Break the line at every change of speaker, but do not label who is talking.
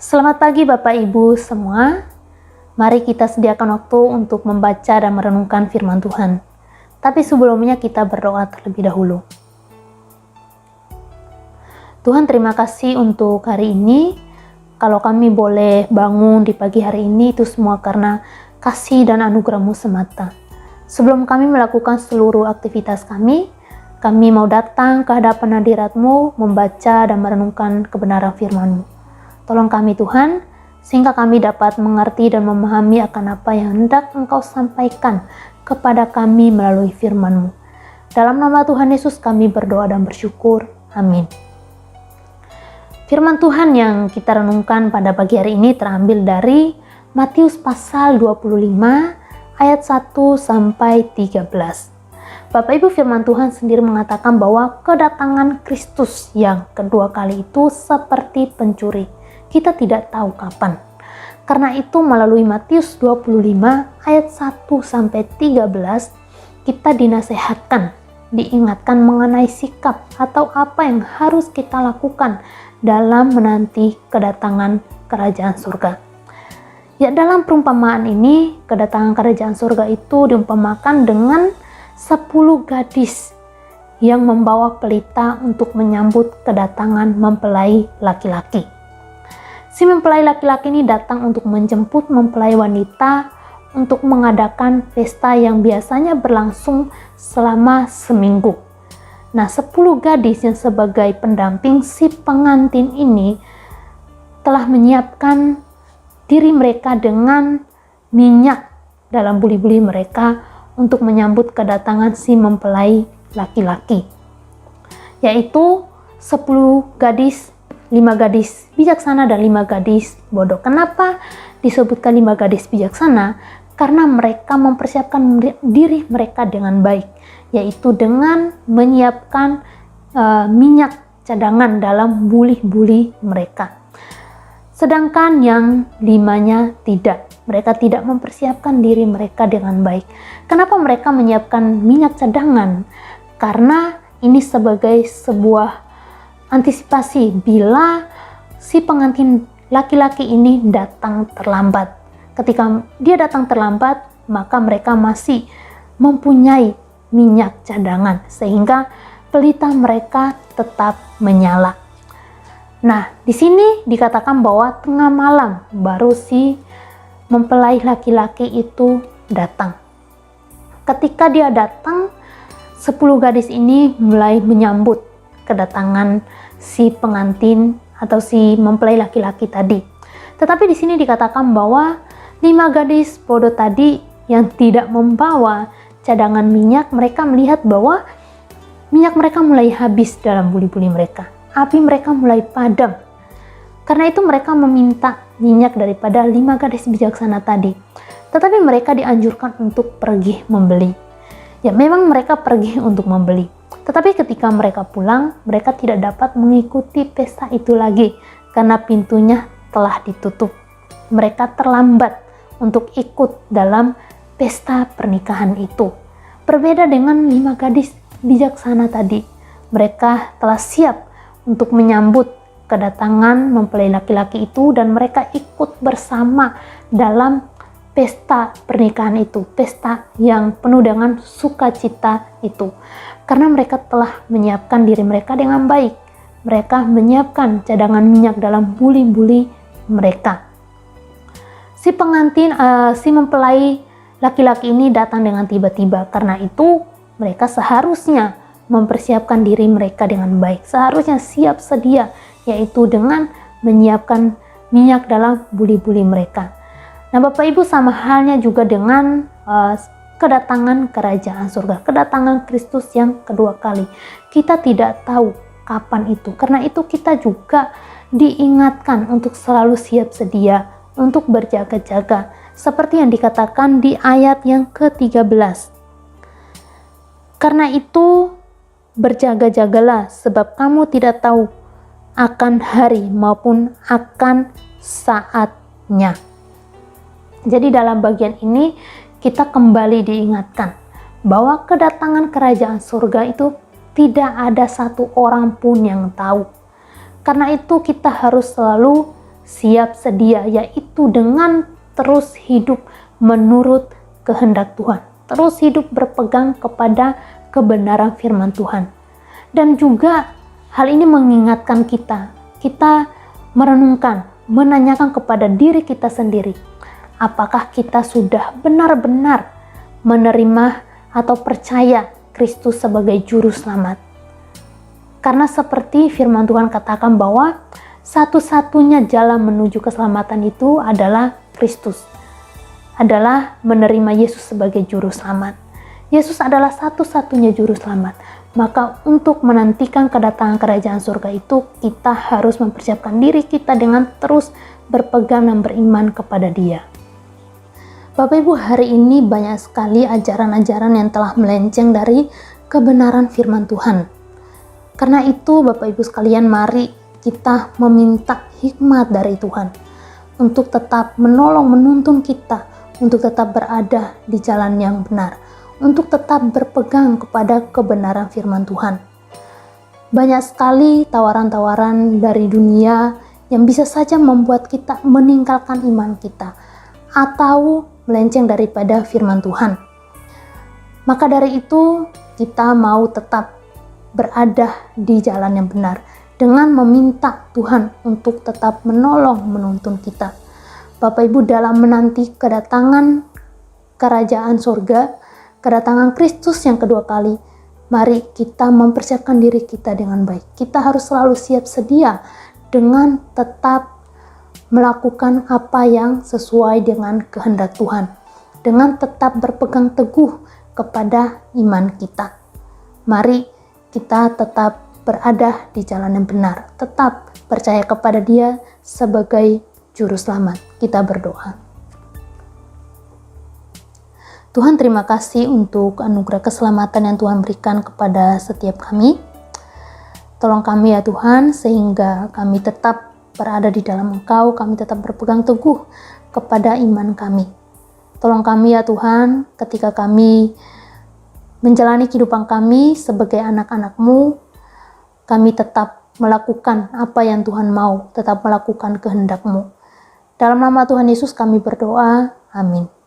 Selamat pagi Bapak Ibu semua. Mari kita sediakan waktu untuk membaca dan merenungkan firman Tuhan. Tapi sebelumnya kita berdoa terlebih dahulu. Tuhan, terima kasih untuk hari ini. Kalau kami boleh bangun di pagi hari ini, itu semua karena kasih dan anugerah-Mu semata. Sebelum kami melakukan seluruh aktivitas kami mau datang ke hadapan hadirat-Mu, membaca dan merenungkan kebenaran firman-Mu. Tolong kami Tuhan, sehingga kami dapat mengerti dan memahami akan apa yang hendak Engkau sampaikan kepada kami melalui firman-Mu. Dalam nama Tuhan Yesus kami berdoa dan bersyukur. Amin. Firman Tuhan yang kita renungkan pada pagi hari ini terambil dari Matius pasal 25 ayat 1 sampai 13. Bapak Ibu, firman Tuhan sendiri mengatakan bahwa kedatangan Kristus yang kedua kali itu seperti pencuri. Kita tidak tahu kapan. Karena itu melalui Matius 25 ayat 1 sampai 13 kita dinasehatkan, diingatkan mengenai sikap atau apa yang harus kita lakukan dalam menanti kedatangan kerajaan surga. Ya, dalam perumpamaan ini kedatangan kerajaan surga itu diumpamakan dengan 10 gadis yang membawa pelita untuk menyambut kedatangan mempelai laki-laki. Si mempelai laki-laki ini datang untuk menjemput mempelai wanita untuk mengadakan pesta yang biasanya berlangsung selama seminggu. Nah, 10 gadis yang sebagai pendamping si pengantin ini telah menyiapkan diri mereka dengan minyak dalam buli-buli mereka untuk menyambut kedatangan si mempelai laki-laki. Yaitu 10 gadis, 5 gadis bijaksana dan 5 gadis bodoh. Kenapa disebutkan 5 gadis bijaksana? Karena mereka mempersiapkan diri mereka dengan baik, yaitu dengan menyiapkan minyak cadangan dalam buli-buli mereka. Sedangkan yang 5-nya tidak. Mereka tidak mempersiapkan diri mereka dengan baik. Kenapa mereka menyiapkan minyak cadangan? Karena ini sebagai sebuah antisipasi bila si pengantin laki-laki ini datang terlambat. Ketika dia datang terlambat, maka mereka masih mempunyai minyak cadangan sehingga pelita mereka tetap menyala. Nah, di sini dikatakan bahwa tengah malam baru si mempelai laki-laki itu datang. Ketika dia datang, 10 gadis ini mulai menyambut kedatangan si pengantin atau si mempelai laki-laki tadi. Tetapi di sini dikatakan bahwa 5 gadis bodoh tadi yang tidak membawa cadangan minyak, mereka melihat bahwa minyak mereka mulai habis dalam buli-buli mereka. Api mereka mulai padam. Karena itu mereka meminta minyak daripada 5 gadis bijaksana tadi. Tetapi mereka dianjurkan untuk pergi membeli. Ya, memang mereka pergi untuk membeli. Tetapi ketika mereka pulang, mereka tidak dapat mengikuti pesta itu lagi karena pintunya telah ditutup. Mereka terlambat untuk ikut dalam pesta pernikahan itu. Berbeda dengan 5 gadis bijaksana tadi. Mereka telah siap untuk menyambut kedatangan mempelai laki-laki itu dan mereka ikut bersama dalam pesta pernikahan itu, pesta yang penuh dengan sukacita itu. Karena mereka telah menyiapkan diri mereka dengan baik. Mereka menyiapkan cadangan minyak dalam buli-buli mereka. Si pengantin, si mempelai laki-laki ini datang dengan tiba-tiba. Karena itu mereka seharusnya mempersiapkan diri mereka dengan baik. Seharusnya siap sedia, yaitu dengan menyiapkan minyak dalam buli-buli mereka. Nah, Bapak Ibu, sama halnya juga dengan kedatangan kerajaan surga, kedatangan Kristus yang kedua kali. Kita tidak tahu kapan itu. Karena itu kita juga diingatkan untuk selalu siap sedia, untuk berjaga-jaga. Seperti yang dikatakan di ayat yang ke-13. Karena itu berjaga-jagalah, sebab kamu tidak tahu akan hari maupun akan saatnya. Jadi dalam bagian ini kita kembali diingatkan bahwa kedatangan kerajaan surga itu tidak ada satu orang pun yang tahu. Karena itu kita harus selalu siap sedia, yaitu dengan terus hidup menurut kehendak Tuhan, terus hidup berpegang kepada kebenaran firman Tuhan. Dan juga hal ini mengingatkan kita merenungkan, menanyakan kepada diri kita sendiri, apakah kita sudah benar-benar menerima atau percaya Kristus sebagai juru selamat. Karena seperti firman Tuhan katakan bahwa satu-satunya jalan menuju keselamatan itu adalah Kristus, adalah menerima Yesus sebagai juru selamat. Yesus adalah satu-satunya juru selamat. Maka untuk menantikan kedatangan kerajaan surga itu, kita harus mempersiapkan diri kita dengan terus berpegang dan beriman kepada Dia. Bapak Ibu, hari ini banyak sekali ajaran-ajaran yang telah melenceng dari kebenaran firman Tuhan. Karena itu Bapak Ibu sekalian, mari kita meminta hikmat dari Tuhan untuk tetap menolong, menuntun kita untuk tetap berada di jalan yang benar, untuk tetap berpegang kepada kebenaran firman Tuhan. Banyak sekali tawaran-tawaran dari dunia yang bisa saja membuat kita meninggalkan iman kita atau melenceng daripada firman Tuhan. Maka dari itu kita mau tetap berada di jalan yang benar dengan meminta Tuhan untuk tetap menolong, menuntun kita. Bapak Ibu, dalam menanti kedatangan kerajaan surga, kedatangan Kristus yang kedua kali, mari kita mempersiapkan diri kita dengan baik. Kita harus selalu siap sedia dengan tetap melakukan apa yang sesuai dengan kehendak Tuhan, dengan tetap berpegang teguh kepada iman kita. Mari kita tetap berada di jalan yang benar, tetap percaya kepada Dia sebagai juru selamat. Kita berdoa. Tuhan, terima kasih untuk anugerah keselamatan yang Tuhan berikan kepada setiap kami. Tolong kami ya Tuhan, sehingga kami tetap berada di dalam Engkau, kami tetap berpegang teguh kepada iman kami. Tolong kami ya Tuhan, ketika kami menjalani kehidupan kami sebagai anak-anak-Mu, kami tetap melakukan apa yang Tuhan mau, tetap melakukan kehendak-Mu. Dalam nama Tuhan Yesus kami berdoa, amin.